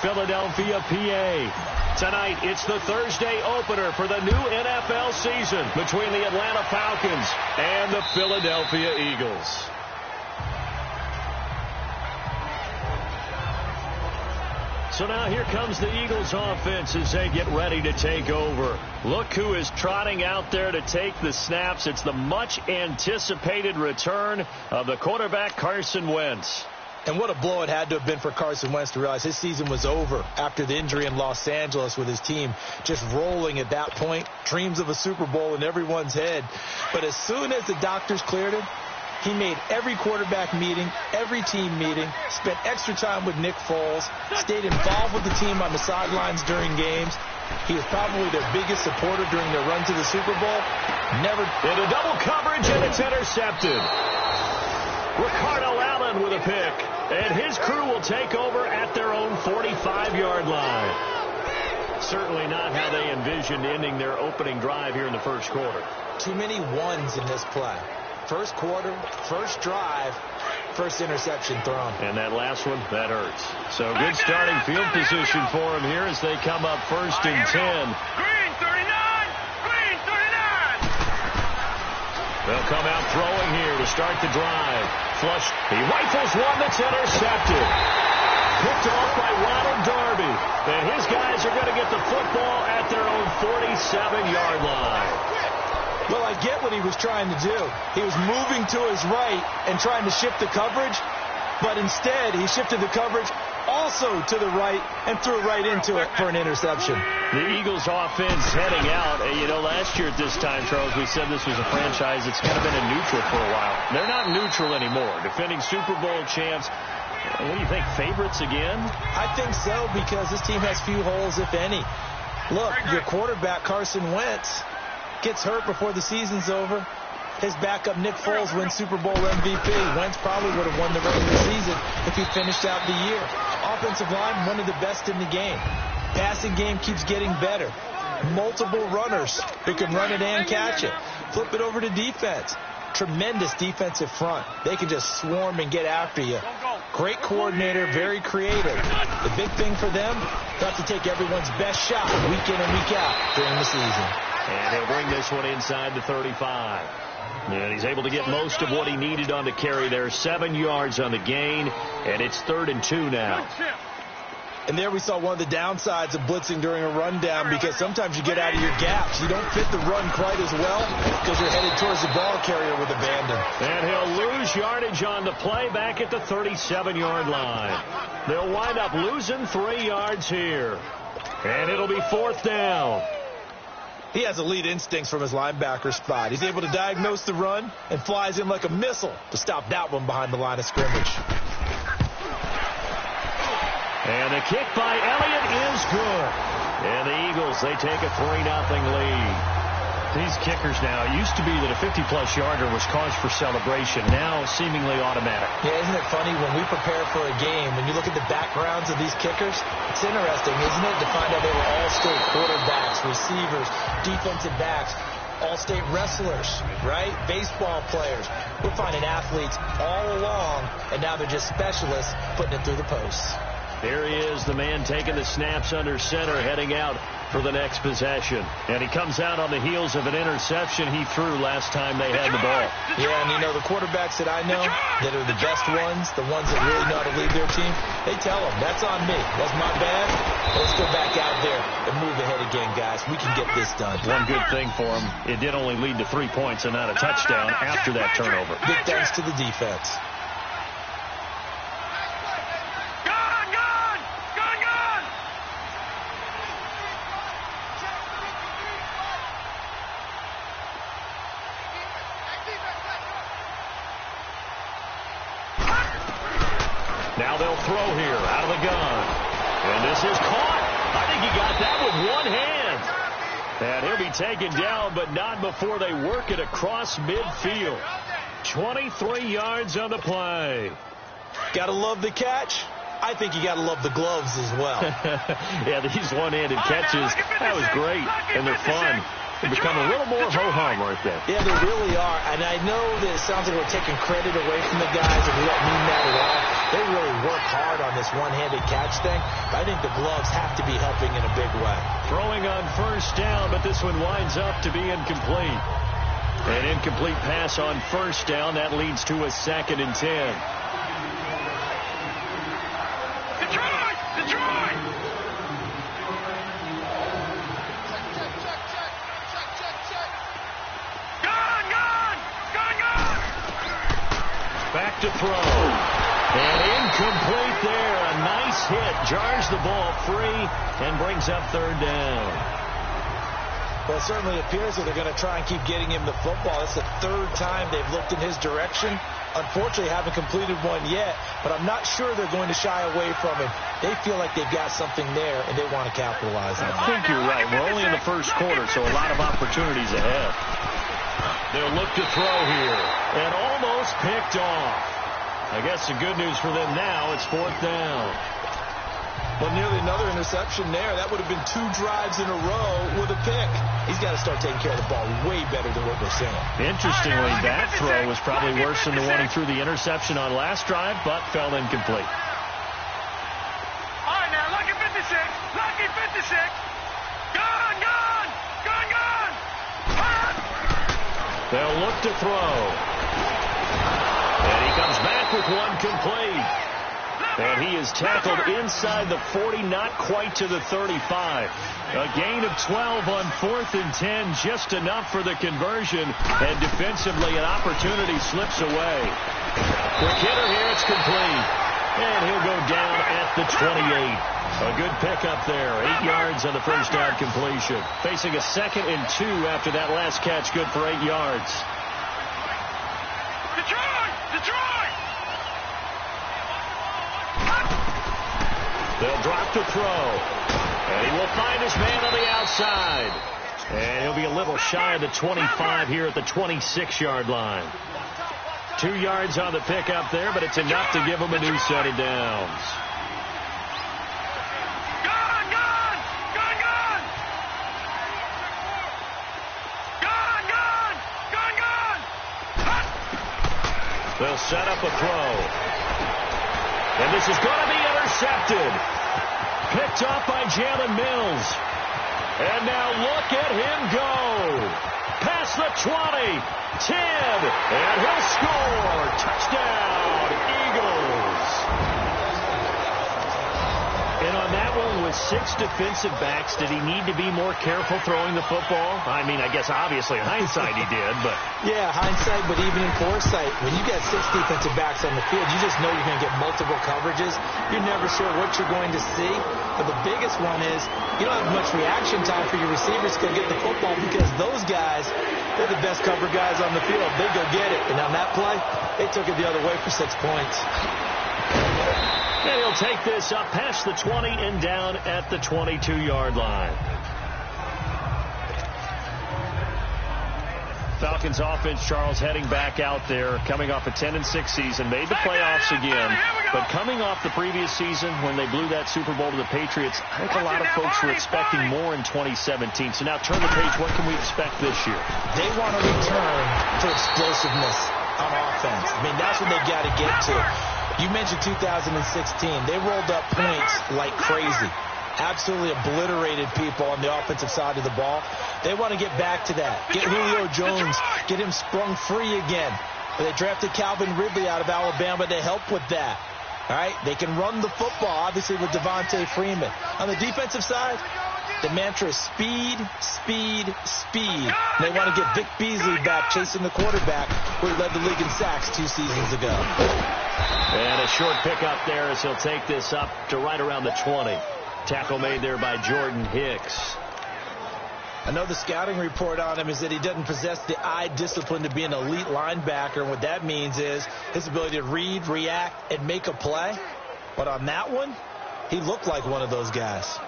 Philadelphia, PA. Tonight, it's the Thursday opener for the new NFL season between the Atlanta Falcons and the Philadelphia Eagles. So now here comes the Eagles offense as they get ready to take over. Look who is trotting out there to take the snaps. It's the much-anticipated return of the quarterback, Carson Wentz. And what a blow it had to have been for Carson Wentz to realize his season was over after the injury in Los Angeles with his team just rolling at that point. Dreams of a Super Bowl in everyone's head. But as soon as the doctors cleared him, he made every quarterback meeting, every team meeting, spent extra time with Nick Foles, stayed involved with the team on the sidelines during games. He was probably their biggest supporter during their run to the Super Bowl. Never into double coverage, and it's intercepted. Ricardo Allen with a pick, and his crew will take over at their own 45-yard line. Certainly not how they envisioned ending their opening drive here in the first quarter. Too many ones in this play. First quarter, first drive, first interception thrown. And that last one, that hurts. So good starting field position for them here as they come up first and 10. Green 39! Green 39! They'll come out throwing here to start the drive. Flush. He rifles one that's intercepted. Picked off by Ronald Darby. And his guys are going to get the football at their own 47-yard line. Well, I get what he was trying to do. He was moving to his right and trying to shift the coverage, but instead he shifted the coverage also to the right and threw right into it for an interception. The Eagles offense heading out. You know, last year at this time, Charles, we said this was a franchise that's kind of been in neutral for a while. They're not neutral anymore. Defending Super Bowl champs. What do you think, favorites again? I think so, because this team has few holes, if any. Look, your quarterback, Carson Wentz, gets hurt before the season's over. His backup, Nick Foles, wins Super Bowl MVP. Wentz probably would have won the regular season if he finished out the year. Offensive line, one of the best in the game. Passing game keeps getting better. Multiple runners who can run it and catch it. Flip it over to defense. Tremendous defensive front. They can just swarm and get after you. Great coordinator, very creative. The big thing for them, got to take everyone's best shot week in and week out during the season. And he'll bring this one inside the 35. And he's able to get most of what he needed on the carry there. 7 yards on the gain, and it's 3rd and 2 now. And there we saw one of the downsides of blitzing during a rundown, because sometimes you get out of your gaps. You don't fit the run quite as well because you're headed towards the ball carrier with abandon. And he'll lose yardage on the play back at the 37-yard line. They'll wind up losing 3 yards here. And it'll be 4th down. He has elite instincts from his linebacker spot. He's able to diagnose the run and flies in like a missile to stop that one behind the line of scrimmage. And the kick by Elliott is good. And the Eagles, they take a 3-0 lead. These kickers now, it used to be that a 50-plus yarder was cause for celebration. Now seemingly automatic. Yeah, isn't it funny when we prepare for a game, when you look at the backgrounds of these kickers, it's interesting, isn't it, to find out they were all-state quarterbacks, receivers, defensive backs, all-state wrestlers, right? Baseball players. We're finding athletes all along, and now they're just specialists putting it through the posts. Here he is, the man taking the snaps under center, heading out for the next possession. And he comes out on the heels of an interception he threw last time they had the ball. Yeah, and you know, the quarterbacks that I know that are the best ones, the ones that really know how to lead their team, they tell them, that's on me. That's my bad. Let's go back out there and move ahead again, guys. We can get this done. One good thing for him, it did only lead to 3 points and not a touchdown after that turnover. Big thanks to the defense. Now they'll throw here out of the gun. And this is caught. I think he got that with one hand. And he'll be taken down, but not before they work it across midfield. 23 yards on the play. Got to love the catch. I think you got to love the gloves as well. Yeah, these one-handed catches, that was great, and they're fun. They've become a little more ho-hum, aren't they? Yeah, they really are. And I know that it sounds like we're taking credit away from the guys, and we don't mean that at all. They really work hard on this one-handed catch thing. But I think the gloves have to be helping in a big way. Throwing on first down, but this one winds up to be incomplete. An incomplete pass on first down. That leads to a 2nd and 10. Detroit! Detroit! Gone! Gone! Gone! Gone! Back to throw. And incomplete there. A nice hit. Jars the ball free and brings up 3rd down. Well, it certainly appears that they're going to try and keep getting him the football. It's the 3rd time they've looked in his direction. Unfortunately, haven't completed one yet, but I'm not sure they're going to shy away from him. They feel like they've got something there, and they want to capitalize on it. I think you're right. We're only in the first quarter, so a lot of opportunities ahead. They'll look to throw here, and almost picked off. I guess the good news for them now, it's 4th down. Well, nearly another interception there. That would have been 2 drives in a row with a pick. He's got to start taking care of the ball way better than what we're seeing. Interestingly, that throw was probably worse than the one he threw the interception on last drive, but fell incomplete. All right, now, lucky 56. Lucky 56. Gone! Gone! Gone! Gone! Hot! They'll look to throw. And he comes back with one complete. And he is tackled inside the 40, not quite to the 35. A gain of 12 on 4th and 10, just enough for the conversion. And defensively, an opportunity slips away. Quick hitter here, it's complete. And he'll go down at the 28. A good pickup there, 8 yards on the first down completion. Facing a 2nd and 2 after that last catch, good for 8 yards. Detroit! Detroit! They'll drop to throw. And he will find his man on the outside. And he'll be a little shy of the 25 here at the 26-yard line. 2 yards on the pickup there, but it's enough to give him a new set of downs. Gone! Gone! Gone! Gone! Gone! Gone! Gone! Gone! Hot! They'll set up a throw. And this is going to be intercepted. Picked off by Jalen Mills. And now look at him go. Past the 20, 10, and he'll score. Touchdown, Eagles. And on that one, with 6 defensive backs, did he need to be more careful throwing the football? I mean, I guess obviously in hindsight he did, but... Yeah, hindsight, but even in foresight, when you got 6 defensive backs on the field, you just know you're going to get multiple coverages. You're never sure what you're going to see. But the biggest one is you don't have much reaction time for your receivers to go get the football because those guys, they're the best cover guys on the field. They go get it. And on that play, they took it the other way for 6 points. And he'll take this up past the 20 and down at the 22-yard line. Falcons offense, Charles, heading back out there, coming off a 10-6 season, made the playoffs again, but coming off the previous season when they blew that Super Bowl to the Patriots, I think a lot of folks were expecting more in 2017. So now turn the page, what can we expect this year? They want to return to explosiveness on offense. I mean, that's what they got to get to. You mentioned 2016. They rolled up points like crazy. Absolutely obliterated people on the offensive side of the ball. They want to get back to that. Get Julio Jones, get him sprung free again. They drafted Calvin Ridley out of Alabama to help with that. All right, they can run the football, obviously, with Devontae Freeman. On the defensive side, the mantra is speed, speed, speed. And they want to get Vic Beasley back chasing the quarterback who led the league in sacks 2 seasons ago. And a short pickup there as he'll take this up to right around the 20. Tackle made there by Jordan Hicks. I know the scouting report on him is that he doesn't possess the eye discipline to be an elite linebacker. And what that means is his ability to read, react, and make a play. But on that one, he looked like one of those guys.